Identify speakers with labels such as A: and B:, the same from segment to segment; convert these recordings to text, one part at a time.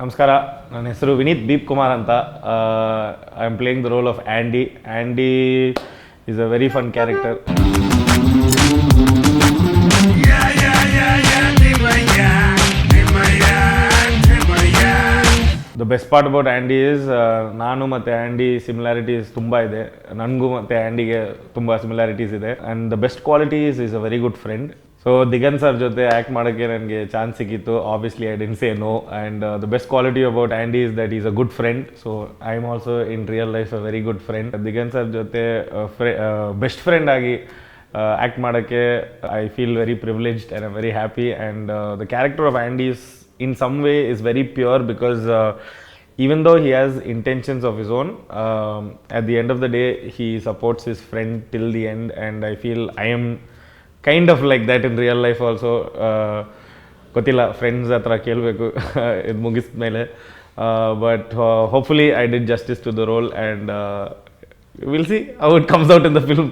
A: ನಮಸ್ಕಾರ, ನನ್ನ ಹೆಸರು ವಿನೀತ್ ಬೀಪ್ ಕುಮಾರ್ ಅಂತ. I am playing the role of Andy. Andy is a very fun character. The best part about Andy is ನಾನು ಮತ್ತು Andy similarities ತುಂಬ ಇದೆ. ನನಗೂ ಮತ್ತು ಆ್ಯಂಡಿಗೆ ತುಂಬ ಸಿಮಿಲಾರಿಟೀಸ್ ಇದೆ. And the best qualities is a very good friend. So Diganth sir ಜೊತೆ act ಮಾಡೋಕ್ಕೆ ನನಗೆ ಚಾನ್ಸ್ ಸಿಕ್ಕಿತ್ತು. Obviously I didn't say no. And the best quality about Andy is that is a good friend. So I am also in real life a very good friend. Diganth sir ಜೊತೆ best friend ಆಗಿ act ಮಾಡೋಕ್ಕೆ I feel very privileged and I very happy. And the character of Andy is in some way is very pure because even though he has intentions of his own, at the end of the day he supports his friend till the end, and I feel I am kind of like that in real life also. Gottilla, friends hatra kelbeku idu mugismele, but hopefully I did justice to the role, and we'll see how it comes out in the film.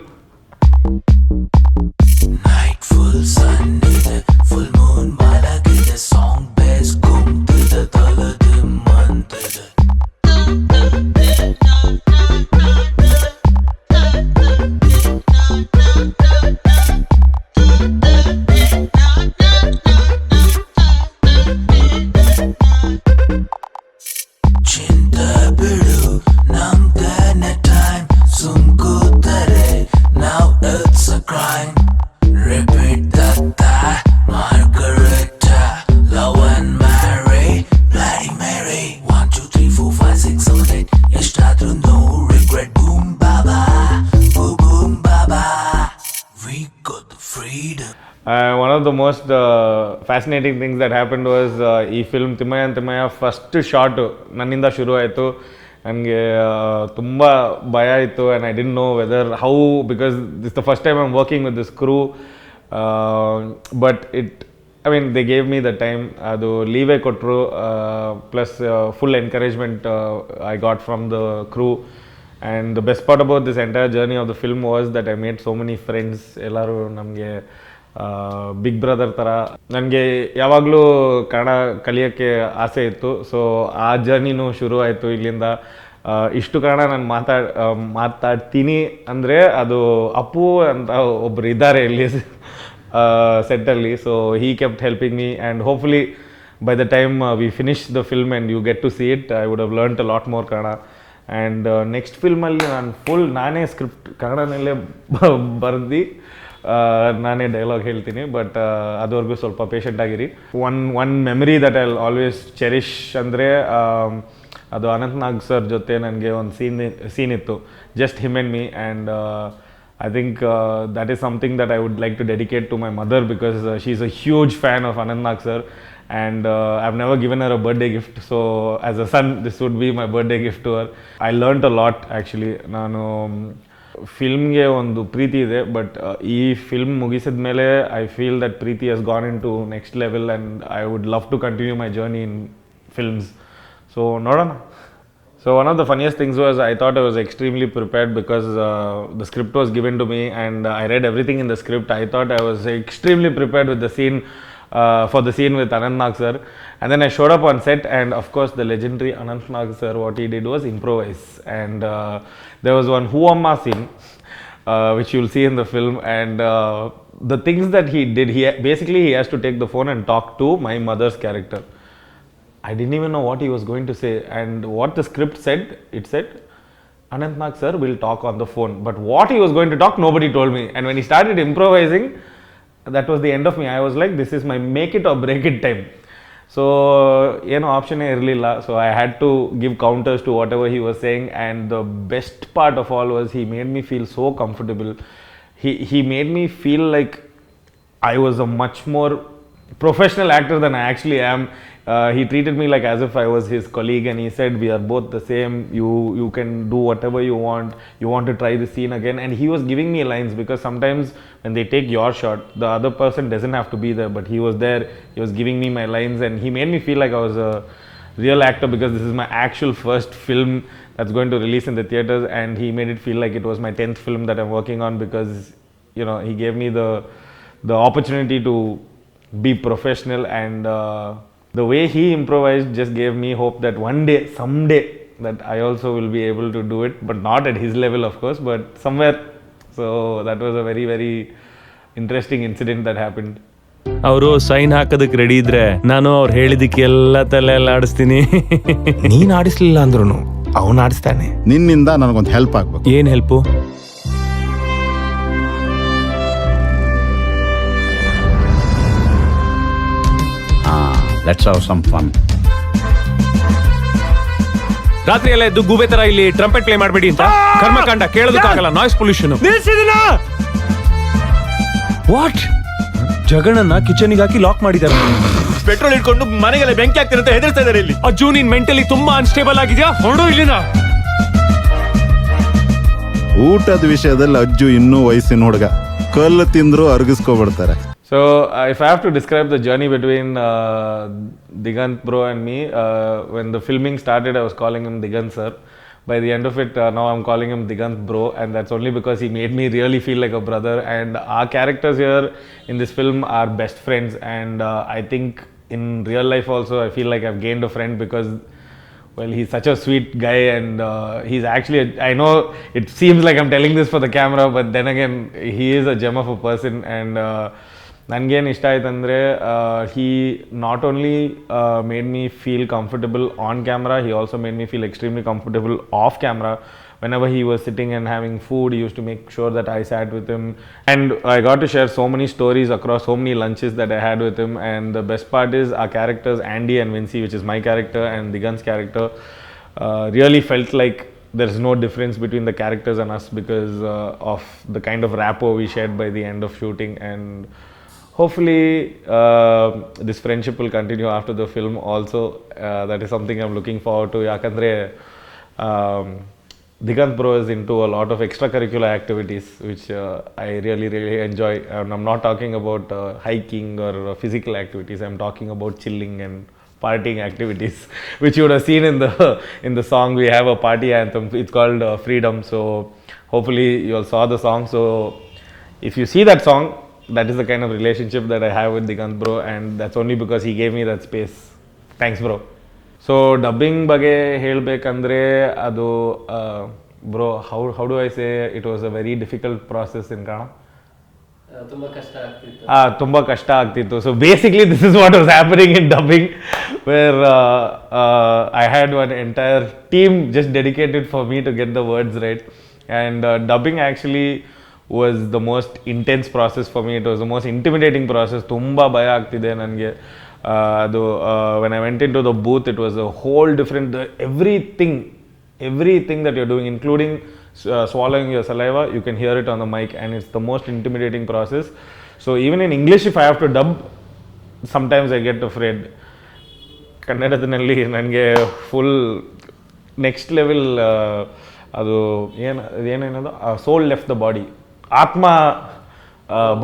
B: Night full sun ide full moon malagide song bass kum tide talade mantide chinta bidu namdane time sumkutare now it's a crime. Repeat that Margarita, love and marry, Bloody Mary. 1, 2, 3, 4, 5, 6, 7, 8. Yestadru no regret. Boom baba, boom boom baba. We got the freedom.
A: One of the most fascinating things that happened was ಈ film Thimmaiah and Thimmaiah first shot ನನ್ನಿಂದ ಶುರು ಆಯಿತು. ನನಗೆ ತುಂಬ ಭಯ ಇತ್ತು, and I didn't know whether how, because this the first time I am working with this crew. But I mean they gave me the time. ಅದು ಲೀವೇ ಕೊಟ್ಟರು, plus full encouragement I got from the crew. And the best part about this entire journey of the film was that I made so many friends. ಎಲ್ಲರೂ ನಮಗೆ big brother ಥರ. ನನಗೆ ಯಾವಾಗಲೂ ಕನ್ನಡ ಕಲಿಯೋಕ್ಕೆ ಆಸೆ ಇತ್ತು. ಸೊ ಆ ಜರ್ನಿನೂ ಶುರು ಆಯಿತು ಇಲ್ಲಿಂದ. ಇಷ್ಟು ಕನ್ನಡ ನಾನು ಮಾತಾಡ್ತೀನಿ ಅಂದರೆ ಅದು ಅಪ್ಪು ಅಂತ ಒಬ್ಬರು ಇದ್ದಾರೆ ಇಲ್ಲಿ ಸೆಟ್ಟಲ್ಲಿ. So he kept helping me, and hopefully by the time we finish the film and you get to see it, I would have learned a lot more Kannada. And next ಫಿಲ್ಮಲ್ಲಿ ನಾನು ನಾನೇ ಸ್ಕ್ರಿಪ್ಟ್ ಕನ್ನಡನಲ್ಲೇ ಬರೆದು ನಾನೇ ಡೈಲಾಗ್ ಹೇಳ್ತೀನಿ. But ಅದುವರೆಗೂ ಸ್ವಲ್ಪ patient ಆಗಿರಿ. One memory that I always cherish ಅಂದರೆ ಅದು ಅನಂತ್ನಾಗ್ ಸರ್ ಜೊತೆ ನನಗೆ ಒಂದು ಸೀನ್ ಇತ್ತು, just him and me. And I think that is something that I would like to dedicate to my mother, because she is a huge fan of Anantnag sir, and I've never given her a birthday gift. So as a son, this would be my birthday gift to her. I learnt a lot actually. ನಾನು ಫಿಲ್ಮ್ಗೆ ಒಂದು ಪ್ರೀತಿ ಇದೆ, but ಈ film ಮುಗಿಸಿದ ಮೇಲೆ I feel that Preethi has gone into next level, and I would love to continue my journey in films. So ನೋಡೋಣ. So one of the funniest things was I thought I was extremely prepared because the script was given to me, and I read everything in the script. I thought I was extremely prepared with the scene, for the scene with Anantnag sir. And then I showed up on set, and of course the legendary Anantnag sir, what he did was improvise. And there was one Who Amma scene, which you'll see in the film. And the things that he did, he has to take the phone and talk to my mother's character. I didn't even know what he was going to say, and what the script said, it said Anantnag sir will talk on the phone, but what he was going to talk, nobody told me. And when he started improvising, that was the end of me. I was like, this is my make it or break it time. So option irlilla, so I had to give counters to whatever he was saying. And the best part of all was he made me feel so comfortable. He made me feel like I was a much more professional actor than I actually am. He treated me like as if I was his colleague, and he said, we are both the same, you can do whatever you want to try the scene again. And he was giving me lines, because sometimes when they take your shot, the other person doesn't have to be there, but he was there, he was giving me my lines, and he made me feel like I was a real actor, because this is my actual first film that's going to release in the theaters. And he made it feel like it was my 10th film that I'm working on, because he gave me the opportunity to be professional and the way he improvised just gave me hope that one day, someday, that I also will be able to do it, but not at his level of course, but somewhere. So that was a very very interesting incident that happened.
C: ಅವರು sign ಹಾಕೋದಕ್ಕೆ ready ಇದ್ರೆ ನಾನು ಅವ್ರು ಹೇಳಿದಕ್ಕೆಲ್ಲ ತಲೆ ಎಲ್ಲ ಆಡಿಸ್ತೀನಿ.
D: ನೀನ್ ಆಡಿಸ್ಲಿಲ್ಲ ಅಂದ್ರೂ ಅವನು ಆಡಿಸ್ತಾನೆ.
E: ನಿನ್ನಿಂದ ನನಗೊಂದು ಹೆಲ್ಪ್ ಆಗ್ಬೇಕು.
C: ಏನ್ help?
E: Let's have some fun.
C: ರಾತ್ರಿ ಎಲ್ಲ ಎದ್ದು ಗೂಬೆ ತರ ಇಲ್ಲಿ ಟ್ರಂಪೆಟ್ ಪ್ಲೇ ಮಾಡಬೇಡಿ ಅಂತ ಕರ್ಮಕಾಂಡ ಕೇಳೋದಕ್ಕಾಗಲ್ಲ. Noise pollution. ವಾಟ್? ಜಗಣನ್ನ ಕಿಚನ್ಗೆ ಹಾಕಿ ಲಾಕ್ ಮಾಡಿದ್ದಾರೆ.
D: ಪೆಟ್ರೋಲ್ ಇಟ್ಕೊಂಡು ಮನೆಗೆಲ್ಲ ಬೆಂಕಿ ಆಗ್ತಿರಂತ ಹೆದರ್ತಾ ಇದಾರೆ ಇಲ್ಲಿ.
C: ಅಜ್ಜು ನೀನ್ ಮೆಂಟಲಿ ತುಂಬಾ ಅನ್ಸ್ಟೇಬಲ್ ಆಗಿದ್ಯಾ? ಹೊರಡು ಇಲ್ಲಿಂದ.
E: ಊಟದ ವಿಷಯದಲ್ಲಿ ಅಜ್ಜು ಇನ್ನೂ ವಯಸ್ಸಿನ ಹುಡುಗ, ಕಲ್ಲು ತಿಂದ್ರು ಅರ್ಗಿಸ್ಕೊಬಿಡ್ತಾರೆ.
A: So if I have to describe the journey between Diganth bro and me, when the filming started I was calling him Diganth sir. By the end of it now I'm calling him Diganth bro, and that's only because he made me really feel like a brother, and our characters here in this film are best friends, and I think in real life also I feel like I've gained a friend because well, he's such a sweet guy, and he's actually I know it seems like I'm telling this for the camera, but then again he is a gem of a person, and ನನಗೇನು ಇಷ್ಟ ಆಯ್ತು ಅಂದರೆ he not only made me feel comfortable on camera, he also made me feel extremely comfortable off camera. Whenever he was sitting and having food, he used to make sure that I sat with him, and I got to share so many stories across so many lunches that I had with him. And the best part is our characters, Andy and Vinci, which is my character and Diganth's character, really felt like there is no difference between the characters and us because of the kind of rapport we shared by the end of shooting. And hopefully this friendship will continue after the film also. That is something I'm looking forward to. Yakandre Diganth bro is into a lot of extracurricular activities which I really enjoy, and I'm not talking about hiking or physical activities. I'm talking about chilling and partying activities which you would have seen in the song. We have a party anthem, it's called Freedom. So hopefully you all saw the song. So if you see that song, that is the kind of relationship that I have with Diganth bro, and that's only because he gave me that space. Thanks bro. So dubbing ಬಗ್ಗೆ ಹೇಳಬೇಕಂದ್ರೆ ಅದು bro, how do I say, it was a very difficult process in Kannada. ತುಂಬ ಕಷ್ಟ ಆಗ್ತಿತ್ತು. So basically this is what was happening in dubbing, where I had one entire team just dedicated for me to get the words right, and dubbing actually was the most intense process for me. It was the most intimidating process. ತುಂಬ ಭಯ ಆಗ್ತಿದೆ ನನಗೆ. ಅದು when I went into the booth, it was a whole different everything that you're doing, including swallowing your saliva, you can hear it on the mic, and it's the most intimidating process. So even in English, if I have to dub, sometimes I get afraid. ಕನ್ನಡದಲ್ಲಿ ನನಗೆ full next level ಅದು ಏನೇನದು ಸೋಲ್ left the body, ಆತ್ಮ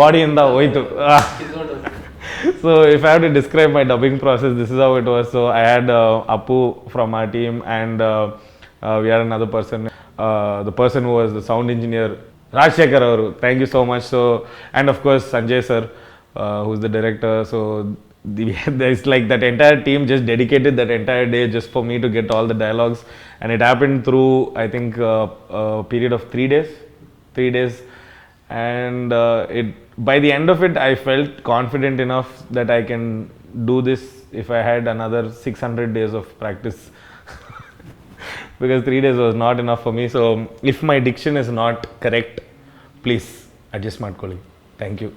A: ಬಾಡಿಯಿಂದ ಹೋಯ್ತು. So if I have to describe my dubbing process, this is how it was. So I had Appu from our team, and we had another person, the person who was the sound engineer, Rajshekhar avaru, thank you so much. So, and of course Sanjay sir, who's the director. So it's like that entire team just dedicated that entire day just for me to get all the dialogues, and it happened through I think a period of 3 days, and by the end of it I felt confident enough that I can do this if I had another 600 days of practice. Because 3 days was not enough for me. So if my diction is not correct, please adjust ಮಾಡ್ಕೊಳ್ಳಿ. Thank you.